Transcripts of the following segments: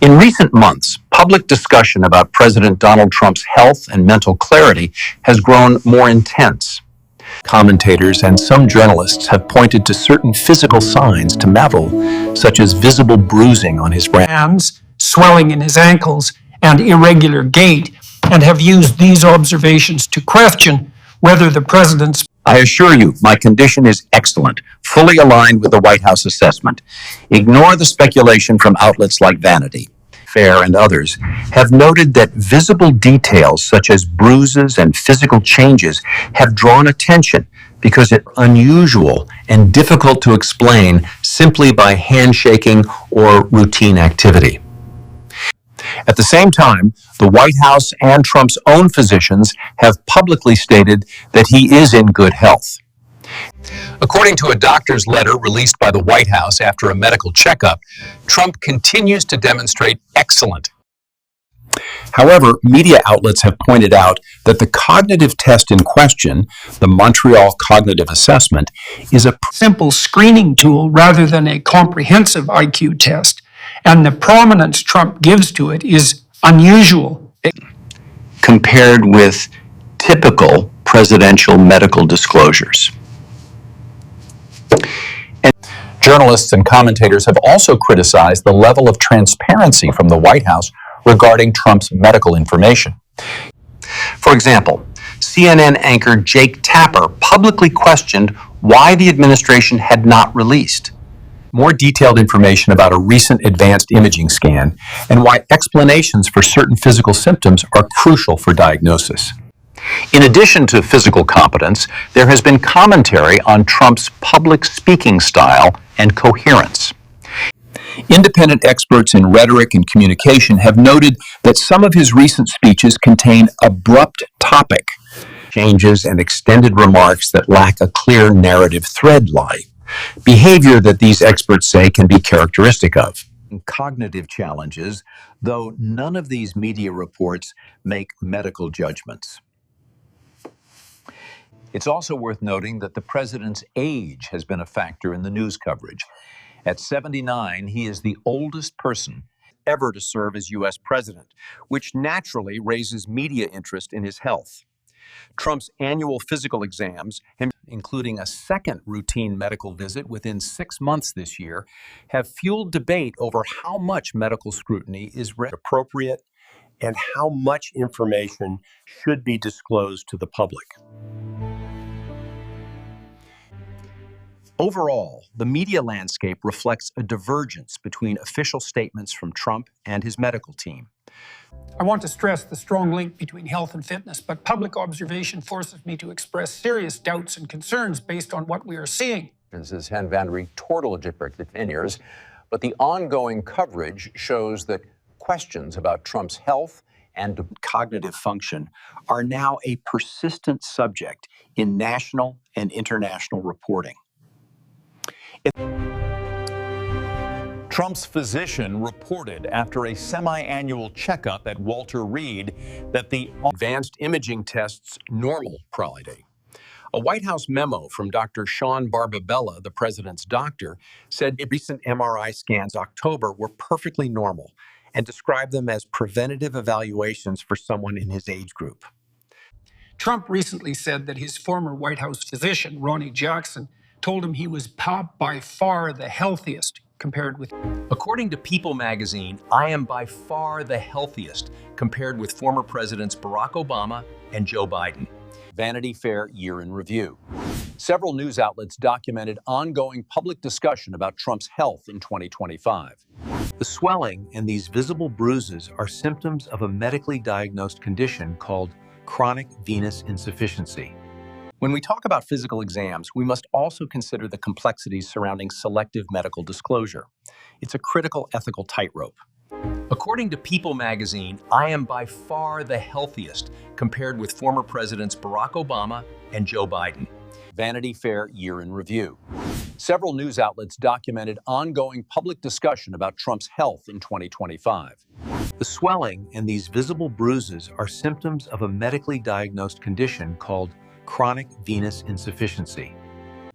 In recent months, public discussion about President Donald Trump's health and mental clarity has grown more intense. Commentators and some journalists have pointed to certain physical signs to Mavil, such as visible bruising on his hands, swelling in his ankles, and irregular gait, and have used these observations to question whether the president's... I assure you, my condition is excellent, fully aligned with the White House assessment. Ignore the speculation from outlets like Vanity Fair and others have noted that visible details such as bruises and physical changes have drawn attention because it's unusual and difficult to explain simply by handshaking or routine activity. At the same time, the White House and Trump's own physicians have publicly stated that he is in good health. According to a doctor's letter released by the White House after a medical checkup, Trump continues to demonstrate excellent. However, media outlets have pointed out that the cognitive test in question, the Montreal Cognitive Assessment, is a simple screening tool rather than a comprehensive IQ test, and the prominence Trump gives to it is unusual. Compared with typical presidential medical disclosures. Journalists and commentators have also criticized the level of transparency from the White House regarding Trump's medical information. For example, CNN anchor Jake Tapper publicly questioned why the administration had not released more detailed information about a recent advanced imaging scan and why explanations for certain physical symptoms are crucial for diagnosis. In addition to physical competence, there has been commentary on Trump's public speaking style and coherence. Independent experts in rhetoric and communication have noted that some of his recent speeches contain abrupt topic changes and extended remarks that lack a clear narrative thread line, behavior that these experts say can be characteristic of cognitive challenges, though none of these media reports make medical judgments. It's also worth noting that the president's age has been a factor in the news coverage. At 79, he is the oldest person ever to serve as U.S. president, which naturally raises media interest in his health. Trump's annual physical exams, including a second routine medical visit within 6 months this year, have fueled debate over how much medical scrutiny is appropriate and how much information should be disclosed to the public. Overall, the media landscape reflects a divergence between official statements from Trump and his medical team. I want to stress the strong link between health and fitness, but public observation forces me to express serious doubts and concerns based on what we are seeing. This is Hen van Torteljeperteniers, but the ongoing coverage shows that questions about Trump's health and cognitive function are now a persistent subject in national and international reporting. Trump's physician reported after a semi-annual checkup at Walter Reed that the advanced imaging tests normal quality. A White House memo from Dr. Sean Barbabella, the president's doctor, said recent MRI scans October were perfectly normal and described them as preventative evaluations for someone in his age group. Trump recently said that his former White House physician, Ronnie Jackson, told him he was by far the healthiest compared with... According to People magazine, I am by far the healthiest compared with former presidents Barack Obama and Joe Biden. Vanity Fair Year in Review. Several news outlets documented ongoing public discussion about Trump's health in 2025. The swelling and these visible bruises are symptoms of a medically diagnosed condition called chronic venous insufficiency. When we talk about physical exams, we must also consider the complexities surrounding selective medical disclosure. It's a critical ethical tightrope. According to People magazine, I am by far the healthiest compared with former presidents Barack Obama and Joe Biden. Vanity Fair Year in Review. Several news outlets documented ongoing public discussion about Trump's health in 2025. The swelling and these visible bruises are symptoms of a medically diagnosed condition called chronic venous insufficiency.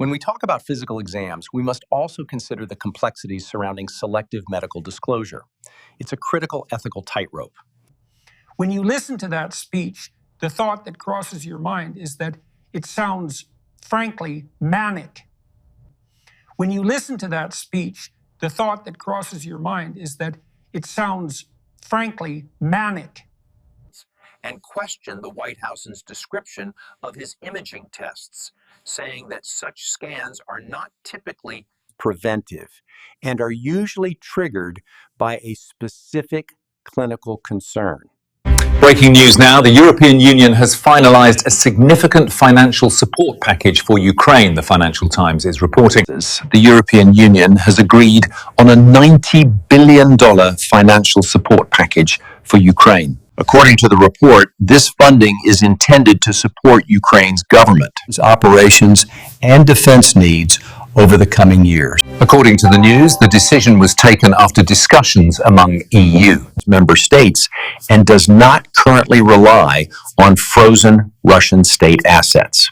When we talk about physical exams, we must also consider the complexities surrounding selective medical disclosure. It's a critical ethical tightrope. When you listen to that speech, the thought that crosses your mind is that it sounds, frankly, manic. When you listen to that speech, the thought that crosses your mind is that it sounds, frankly, manic. And question the White House's description of his imaging tests, saying that such scans are not typically Preventive and are usually triggered by a specific clinical concern. Breaking news now. The European Union has finalized a significant financial support package for Ukraine, the Financial Times is reporting. The European Union has agreed on a $90 billion financial support package for Ukraine. According to the report, this funding is intended to support Ukraine's government, its operations, and defense needs over the coming years. According to the news, the decision was taken after discussions among EU Member states and does not currently rely on frozen Russian state assets.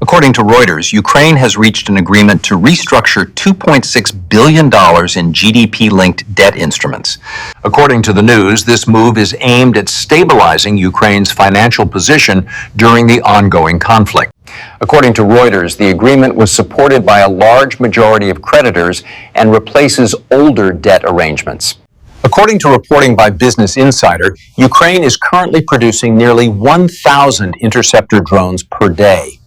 According to Reuters, Ukraine has reached an agreement to restructure $2.6 billion in GDP-linked debt instruments. According to the news, this move is aimed at stabilizing Ukraine's financial position during the ongoing conflict. According to Reuters, the agreement was supported by a large majority of creditors and replaces older debt arrangements. According to reporting by Business Insider, Ukraine is currently producing nearly 1,000 interceptor drones per day.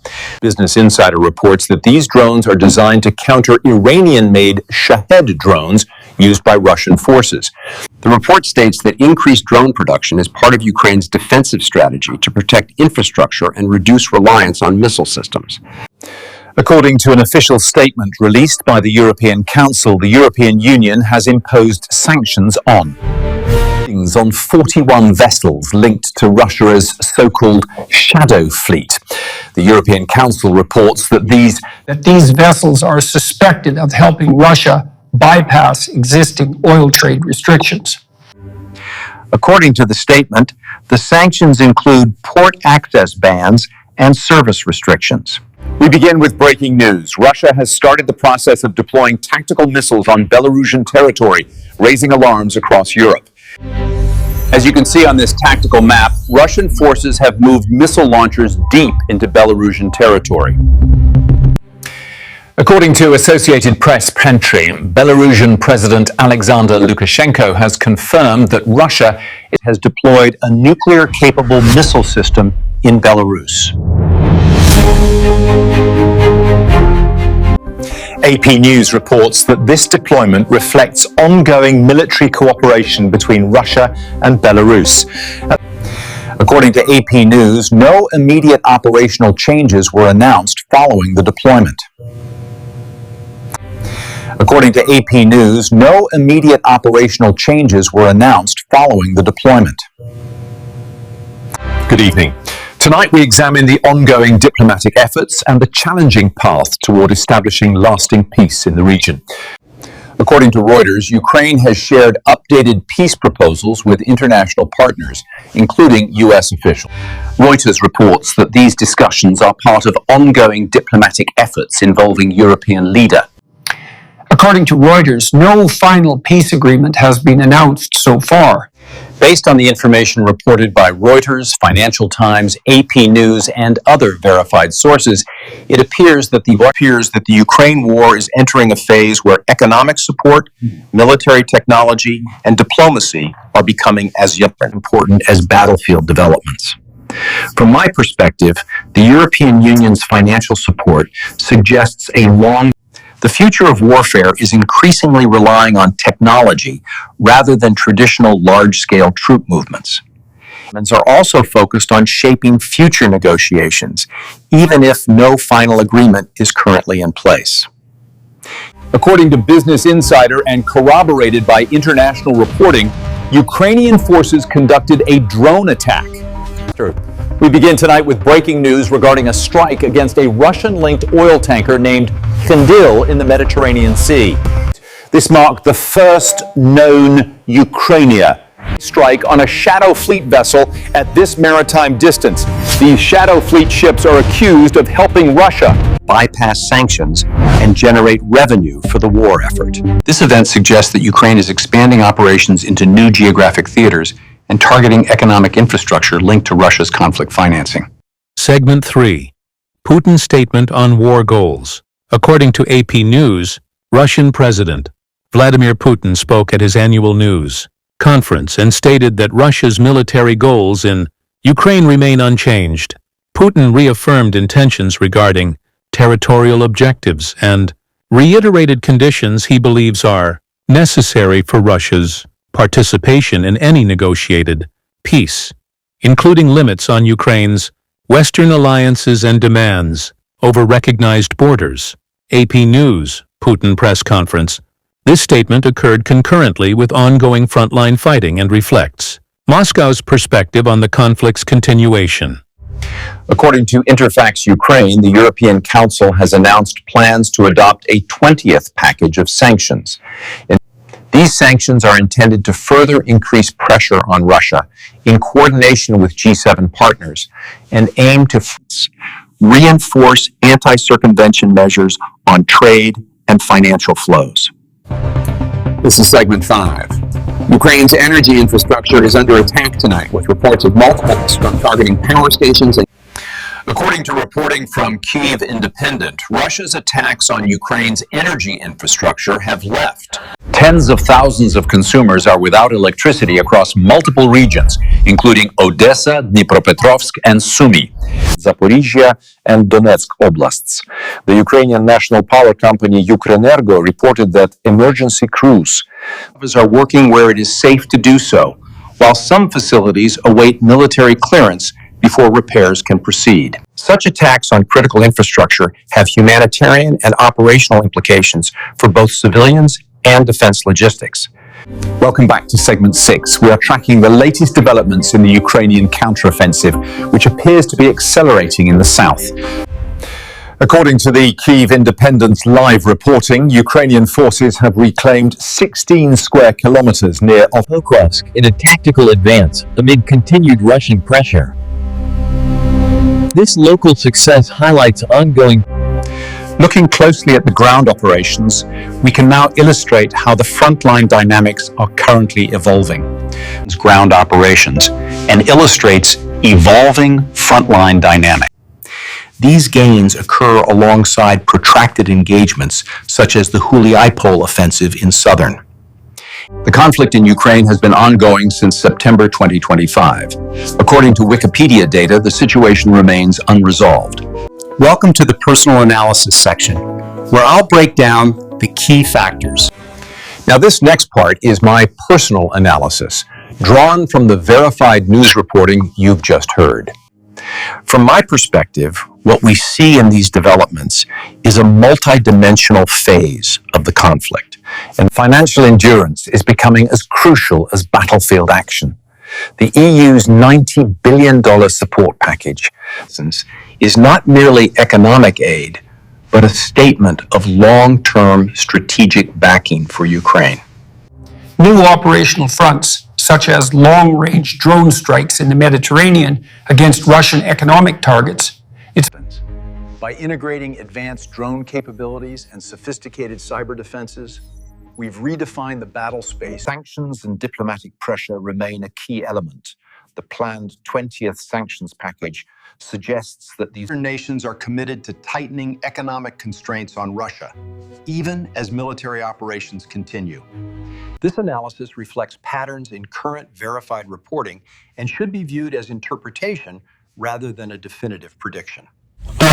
Business Insider reports that these drones are designed to counter Iranian-made Shahed drones used by Russian forces. The report states that increased drone production is part of Ukraine's defensive strategy to protect infrastructure and reduce reliance on missile systems. According to an official statement released by the European Council, the European Union has imposed sanctions on 41 vessels linked to Russia's so-called shadow fleet. The European Council reports that these vessels are suspected of helping Russia bypass existing oil trade restrictions. According to the statement, the sanctions include port access bans and service restrictions. We begin with breaking news. Russia has started the process of deploying tactical missiles on Belarusian territory, raising alarms across Europe. As you can see on this tactical map, Russian forces have moved missile launchers deep into Belarusian territory. According to Associated Press Pantry, Belarusian President Alexander Lukashenko has confirmed that Russia has deployed a nuclear-capable missile system in Belarus. AP News reports that this deployment reflects ongoing military cooperation between Russia and Belarus. According to AP News, no immediate operational changes were announced following the deployment. According to AP News, no immediate operational changes were announced following the deployment. Good evening. Tonight we examine the ongoing diplomatic efforts and the challenging path toward establishing lasting peace in the region. According to Reuters, Ukraine has shared updated peace proposals with international partners, including U.S. officials. Reuters reports that these discussions are part of ongoing diplomatic efforts involving European leaders. According to Reuters, no final peace agreement has been announced so far. Based on the information reported by Reuters, Financial Times, AP News, and other verified sources, it appears that the Ukraine war is entering a phase where economic support, military technology, and diplomacy are becoming as important as battlefield developments. From my perspective, the European Union's financial support suggests the future of warfare is increasingly relying on technology rather than traditional large-scale troop movements. And are also focused on shaping future negotiations, even if no final agreement is currently in place. According to Business Insider and corroborated by international reporting, Ukrainian forces conducted a drone attack. We begin tonight with breaking news regarding a strike against a Russian-linked oil tanker named Khandil in the Mediterranean Sea. This marked the first known Ukrainian strike on a Shadow Fleet vessel at this maritime distance. These Shadow Fleet ships are accused of helping Russia bypass sanctions and generate revenue for the war effort. This event suggests that Ukraine is expanding operations into new geographic theaters and targeting economic infrastructure linked to Russia's conflict financing. Segment 3. Putin's statement on war goals. According to AP News, Russian President Vladimir Putin spoke at his annual news conference and stated that Russia's military goals in Ukraine remain unchanged. Putin reaffirmed intentions regarding territorial objectives and reiterated conditions he believes are necessary for Russia's participation in any negotiated peace, including limits on Ukraine's Western alliances and demands over recognized borders. AP News, Putin press conference. This statement occurred concurrently with ongoing frontline fighting and reflects Moscow's perspective on the conflict's continuation. According to Interfax Ukraine, the European Council has announced plans to adopt a 20th package of sanctions. These sanctions are intended to further increase pressure on Russia in coordination with G7 partners and aim to reinforce anti-circumvention measures on trade and financial flows. This is segment 5. Ukraine's energy infrastructure is under attack tonight, with reports of multiple strikes targeting power stations and According to reporting from Kyiv Independent, Russia's attacks on Ukraine's energy infrastructure have left. Tens of thousands of consumers are without electricity across multiple regions, including Odessa, Dnipropetrovsk, and Sumy, Zaporizhia, and Donetsk oblasts. The Ukrainian national power company Ukrenergo reported that emergency crews are working where it is safe to do so, while some facilities await military clearance before repairs can proceed. Such attacks on critical infrastructure have humanitarian and operational implications for both civilians and defense logistics. Welcome back to segment 6. We are tracking the latest developments in the Ukrainian counteroffensive, which appears to be accelerating in the south. According to the Kyiv Independent's live reporting, Ukrainian forces have reclaimed 16 square kilometers near Pokrovsk in a tactical advance amid continued Russian pressure. This local success highlights ongoing. Looking closely at the ground operations, we can now illustrate how the frontline dynamics are currently evolving. Ground operations and illustrates evolving frontline dynamics. These gains occur alongside protracted engagements, such as the Huliaipol offensive in southern. The conflict in Ukraine has been ongoing since September 2025. According to Wikipedia data, the situation remains unresolved. Welcome to the personal analysis section, where I'll break down the key factors. Now, this next part is my personal analysis, drawn from the verified news reporting you've just heard. From my perspective, what we see in these developments is a multidimensional phase of the conflict, and financial endurance is becoming as crucial as battlefield action. The EU's $90 billion support package is not merely economic aid, but a statement of long-term strategic backing for Ukraine. New operational fronts, such as long-range drone strikes in the Mediterranean against Russian economic targets. By integrating advanced drone capabilities and sophisticated cyber defenses, we've redefined the battle space. Sanctions and diplomatic pressure remain a key element. The planned 20th sanctions package suggests that these nations are committed to tightening economic constraints on Russia, even as military operations continue. This analysis reflects patterns in current verified reporting and should be viewed as interpretation rather than a definitive prediction.